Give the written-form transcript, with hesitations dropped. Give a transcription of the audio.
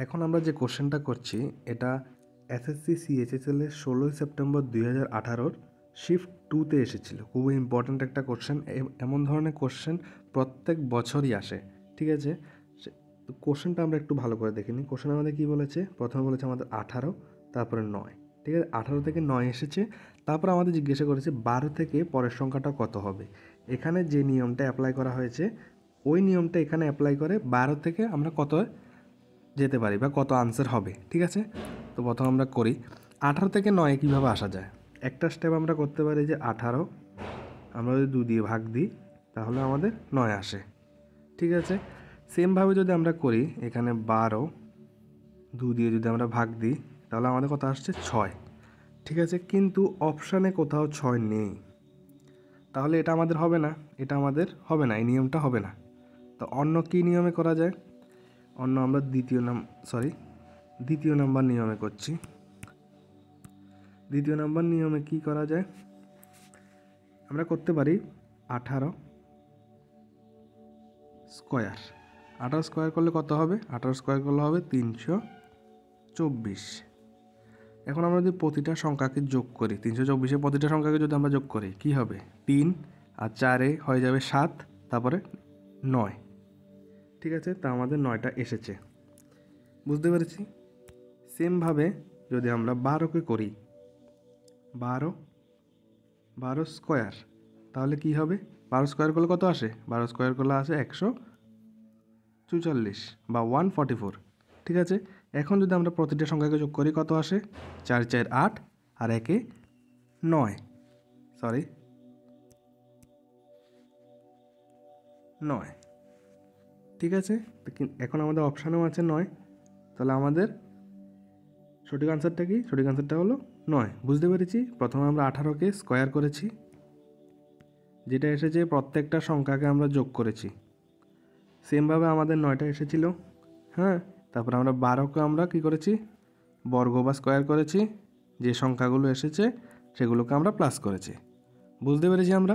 এখন আমরা যে কোশ্চেনটা করছি এটা এসএসসি সিএইচএসএল এর 16ই সেপ্টেম্বর 2018 শিফট 2-তে এসেছিল। খুবই ইম্পর্ট্যান্ট একটা কোশ্চেন। এমন ধরনের কোশ্চেন প্রত্যেক বছরই আসে, ঠিক আছে? তো কোশ্চেনটা আমরা একটু ভালো করে দেখে নিই। কোশ্চেন আমাদের কী বলেছে? প্রথমে বলেছে আমাদের 18, তারপরে 9, ঠিক আছে? 18 থেকে 9 এসেছে, তারপর আমাদের জিজ্ঞাসা করেছে 12 থেকে পরের সংখ্যাটা কত হবে। এখানে যে নিয়মটা অ্যাপ্লাই করা হয়েছে ওই নিয়মটা এখানে অ্যাপ্লাই করে 12 থেকে আমরা কত যেতে পারি বা কত আনসার হবে, ঠিক আছে? তো প্রথম আমরা করি 18 থেকে 9 কীভাবে আসা যায়। একটা স্টেপ আমরা করতে পারি যে 18 আমরা যদি 2 দিয়ে ভাগ দিই তাহলে আমাদের 9 আসে, ঠিক আছে? সেমভাবে যদি আমরা করি এখানে 12 2 দিয়ে যদি আমরা ভাগ দিই তাহলে আমাদের কত আসছে 6, ঠিক আছে? কিন্তু অপশানে কোথাও 6 নেই, তাহলে এটা আমাদের হবে না, এই নিয়মটা হবে না। তো অন্য কী নিয়মে করা যায়? অন্য আমরা দ্বিতীয় নাম্বার নিয়মে করছি। দ্বিতীয় নাম্বার নিয়মে কি করা যায়? আমরা করতে পারি 18 স্কোয়ার। 18 স্কোয়ার করলে কত হবে? 18 স্কোয়ার করলে হবে 324। এখন আমরা যদি প্রতিটা সংখ্যাকে যোগ করি, 324-এ প্রতিটা সংখ্যাকে যদি আমরা যোগ করি কী হবে? 3 আর 4 হয়ে যাবে 7, তারপরে 9, ঠিক আছে? তা আমাদের 9টা এসেছে, বুঝতে পেরেছি? সেমভাবে যদি আমরা 12কে করি 12 স্কোয়ার, তাহলে কি হবে? 12 স্কোয়ার করলে কত আসে? 12 স্কোয়ার করলে আসে 144 বা 144, ঠিক আছে? এখন যদি আমরা প্রতিটা সংখ্যাকে যোগ করি কত আসে? 4 4 8 আর 1 9, 9, ঠিক আছে? এখন আমাদের অপশানেও আছে 9, তাহলে আমাদের সঠিক আনসারটা কি? সঠিক আনসারটা হলো 9, বুঝতে পেরেছি? প্রথমে আমরা 18কে স্কোয়ার করেছি, যেটা এসেছে প্রত্যেকটা সংখ্যাকে আমরা যোগ করেছি। সেমভাবে আমাদের 9টা এসেছিল, হ্যাঁ? তারপর আমরা 12কে আমরা কী করেছি? বর্গ বা স্কোয়ার করেছি, যে সংখ্যাগুলো এসেছে সেগুলোকে আমরা প্লাস করেছি, বুঝতে পেরেছি আমরা?